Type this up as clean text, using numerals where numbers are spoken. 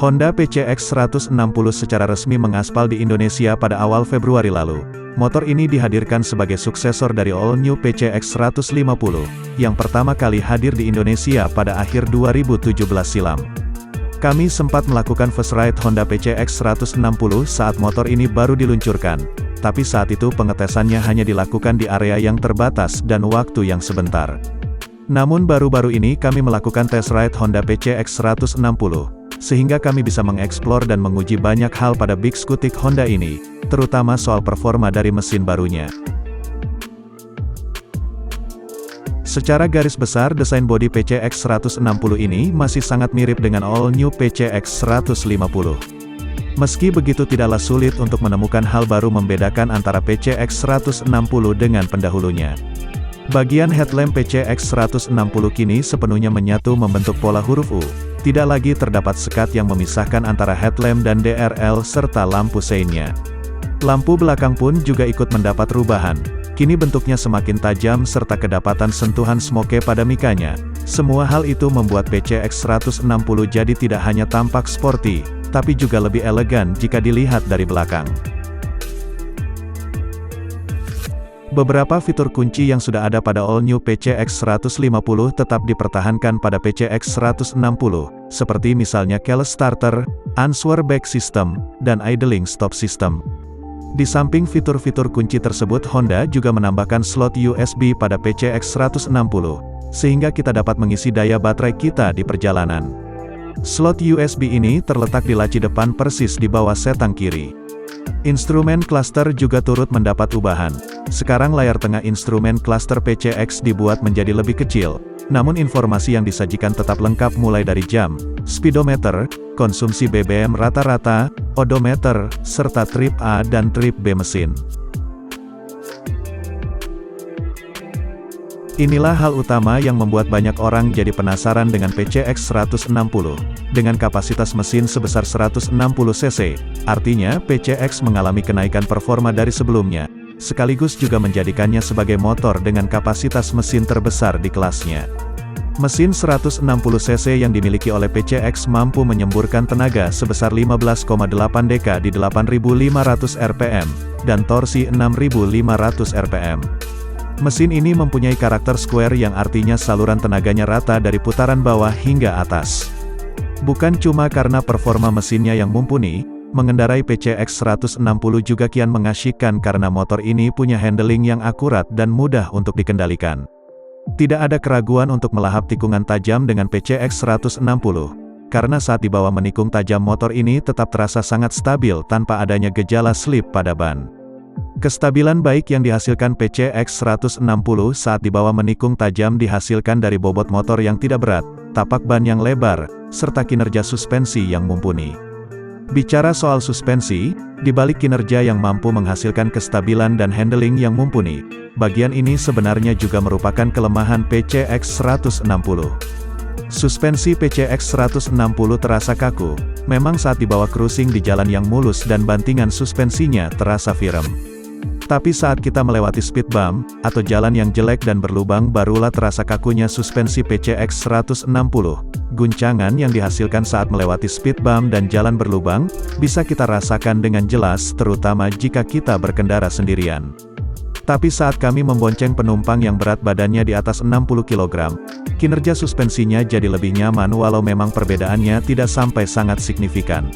Honda PCX 160 secara resmi mengaspal di Indonesia pada awal Februari lalu. Motor ini dihadirkan sebagai suksesor dari All New PCX 150, yang pertama kali hadir di Indonesia pada akhir 2017 silam. Kami sempat melakukan first ride Honda PCX 160 saat motor ini baru diluncurkan, tapi saat itu pengetesannya hanya dilakukan di area yang terbatas dan waktu yang sebentar. Namun baru-baru ini kami melakukan test ride Honda PCX 160, sehingga kami bisa mengeksplor dan menguji banyak hal pada Big Scutic Honda ini, terutama soal performa dari mesin barunya. Secara garis besar desain bodi PCX 160 ini masih sangat mirip dengan All New PCX 150. Meski begitu tidaklah sulit untuk menemukan hal baru membedakan antara PCX 160 dengan pendahulunya. Bagian headlamp PCX 160 kini sepenuhnya menyatu membentuk pola huruf U. Tidak lagi terdapat sekat yang memisahkan antara headlamp dan DRL serta lampu seinnya. Lampu belakang pun juga ikut mendapat perubahan. Kini bentuknya semakin tajam serta kedapatan sentuhan smoke pada mikanya. Semua hal itu membuat PCX 160 jadi tidak hanya tampak sporty, tapi juga lebih elegan jika dilihat dari belakang. Beberapa fitur kunci yang sudah ada pada All New PCX 150 tetap dipertahankan pada PCX 160, seperti misalnya keyless starter, answer back system, dan idling stop system. Di samping fitur-fitur kunci tersebut, Honda juga menambahkan slot USB pada PCX 160, sehingga kita dapat mengisi daya baterai kita di perjalanan. Slot USB ini terletak di laci depan persis di bawah setang kiri. Instrumen cluster juga turut mendapat ubahan. Sekarang layar tengah instrumen cluster PCX dibuat menjadi lebih kecil, namun informasi yang disajikan tetap lengkap mulai dari jam, speedometer, konsumsi BBM rata-rata, odometer, serta trip A dan trip B mesin. Inilah hal utama yang membuat banyak orang jadi penasaran dengan PCX 160. Dengan kapasitas mesin sebesar 160 cc, artinya PCX mengalami kenaikan performa dari sebelumnya, sekaligus juga menjadikannya sebagai motor dengan kapasitas mesin terbesar di kelasnya. Mesin 160 cc yang dimiliki oleh PCX mampu menyemburkan tenaga sebesar 15,8 dk di 8.500 rpm, dan torsi 6.500 rpm. Mesin ini mempunyai karakter square yang artinya saluran tenaganya rata dari putaran bawah hingga atas. Bukan cuma karena performa mesinnya yang mumpuni, mengendarai PCX 160 juga kian mengasyikkan karena motor ini punya handling yang akurat dan mudah untuk dikendalikan. Tidak ada keraguan untuk melahap tikungan tajam dengan PCX 160, karena saat dibawa menikung tajam motor ini tetap terasa sangat stabil tanpa adanya gejala slip pada ban. Kestabilan baik yang dihasilkan PCX 160 saat dibawa menikung tajam dihasilkan dari bobot motor yang tidak berat, tapak ban yang lebar, serta kinerja suspensi yang mumpuni. Bicara soal suspensi, di balik kinerja yang mampu menghasilkan kestabilan dan handling yang mumpuni, bagian ini sebenarnya juga merupakan kelemahan PCX 160. Suspensi PCX 160 terasa kaku, memang saat dibawa cruising di jalan yang mulus dan bantingan suspensinya terasa firm. Tapi saat kita melewati speed bump, atau jalan yang jelek dan berlubang barulah terasa kakunya suspensi PCX 160. Guncangan yang dihasilkan saat melewati speed bump dan jalan berlubang, bisa kita rasakan dengan jelas terutama jika kita berkendara sendirian. Tapi saat kami membonceng penumpang yang berat badannya di atas 60 kg, kinerja suspensinya jadi lebih nyaman walau memang perbedaannya tidak sampai sangat signifikan.